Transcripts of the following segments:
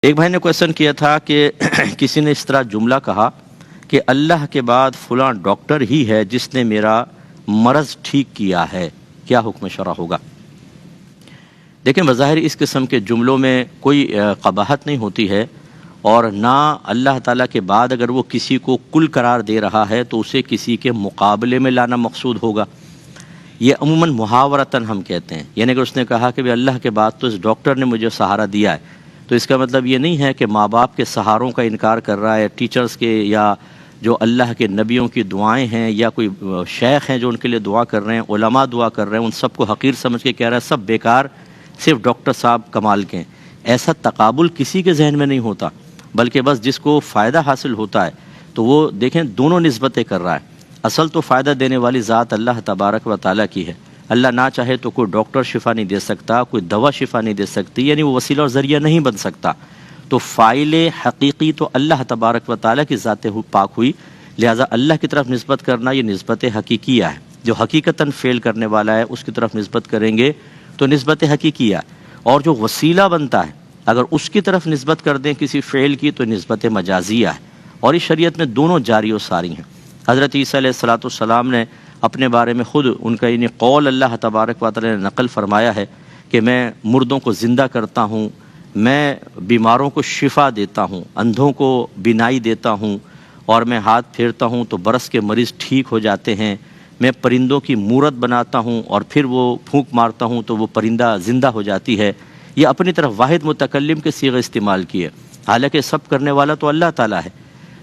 ایک بھائی نے کویشچن کیا تھا کہ کسی نے اس طرح جملہ کہا کہ اللہ کے بعد فلاں ڈاکٹر ہی ہے جس نے میرا مرض ٹھیک کیا ہے، کیا حکم شرع ہوگا؟ دیکھیں، بظاہر اس قسم کے جملوں میں کوئی قباحت نہیں ہوتی ہے، اور نہ اللہ تعالیٰ کے بعد اگر وہ کسی کو کل قرار دے رہا ہے تو اسے کسی کے مقابلے میں لانا مقصود ہوگا۔ یہ عموماً محاورتاً ہم کہتے ہیں، یعنی اگر اس نے کہا کہ بھی اللہ کے بعد تو اس ڈاکٹر نے مجھے سہارا دیا ہے، تو اس کا مطلب یہ نہیں ہے کہ ماں باپ کے سہاروں کا انکار کر رہا ہے، ٹیچرز کے یا جو اللہ کے نبیوں کی دعائیں ہیں یا کوئی شیخ ہیں جو ان کے لیے دعا کر رہے ہیں، علماء دعا کر رہے ہیں، ان سب کو حقیر سمجھ کے کہہ رہا ہے سب بیکار، صرف ڈاکٹر صاحب کمال کے ہیں۔ ایسا تقابل کسی کے ذہن میں نہیں ہوتا، بلکہ بس جس کو فائدہ حاصل ہوتا ہے تو وہ دیکھیں دونوں نسبتیں کر رہا ہے۔ اصل تو فائدہ دینے والی ذات اللہ تبارک و تعالیٰ کی ہے۔ اللہ نہ چاہے تو کوئی ڈاکٹر شفا نہیں دے سکتا، کوئی دوا شفا نہیں دے سکتی، یعنی وہ وسیلہ اور ذریعہ نہیں بن سکتا۔ تو فاعل حقیقی تو اللہ تبارک و تعالیٰ کی ذات پاک ہوئی، لہٰذا اللہ کی طرف نسبت کرنا یہ نسبت حقیقیہ ہے۔ جو حقیقتاً فعل کرنے والا ہے اس کی طرف نسبت کریں گے تو نسبت حقیقیہ، اور جو وسیلہ بنتا ہے اگر اس کی طرف نسبت کر دیں کسی فعل کی تو نسبت مجازیہ ہے، اور اس شریعت میں دونوں جاری و ساری ہیں۔ حضرت عیسیٰ علیہ السلام نے اپنے بارے میں خود ان کا یعنی قول اللہ تبارک و تعالی نے نقل فرمایا ہے کہ میں مردوں کو زندہ کرتا ہوں، میں بیماروں کو شفا دیتا ہوں، اندھوں کو بینائی دیتا ہوں، اور میں ہاتھ پھیرتا ہوں تو برس کے مریض ٹھیک ہو جاتے ہیں، میں پرندوں کی مورت بناتا ہوں اور پھر وہ پھونک مارتا ہوں تو وہ پرندہ زندہ ہو جاتی ہے۔ یہ اپنی طرف واحد متکلم کے صیغے استعمال کیے، حالانکہ سب کرنے والا تو اللہ تعالیٰ ہے۔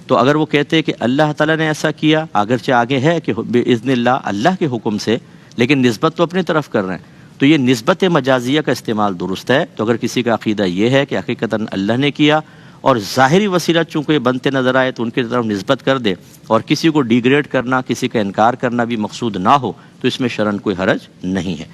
تو اگر وہ کہتے ہیں کہ اللہ تعالیٰ نے ایسا کیا، اگرچہ آگے ہے کہ بإذن اللہ کے حکم سے، لیکن نسبت تو اپنی طرف کر رہے ہیں، تو یہ نسبت مجازیہ کا استعمال درست ہے۔ تو اگر کسی کا عقیدہ یہ ہے کہ حقیقتاً اللہ نے کیا اور ظاہری وسیلہ چونکہ بنتے نظر آئے تو ان کی طرف نسبت کر دے، اور کسی کو ڈیگریڈ کرنا، کسی کا انکار کرنا بھی مقصود نہ ہو، تو اس میں شرعاً کوئی حرج نہیں ہے۔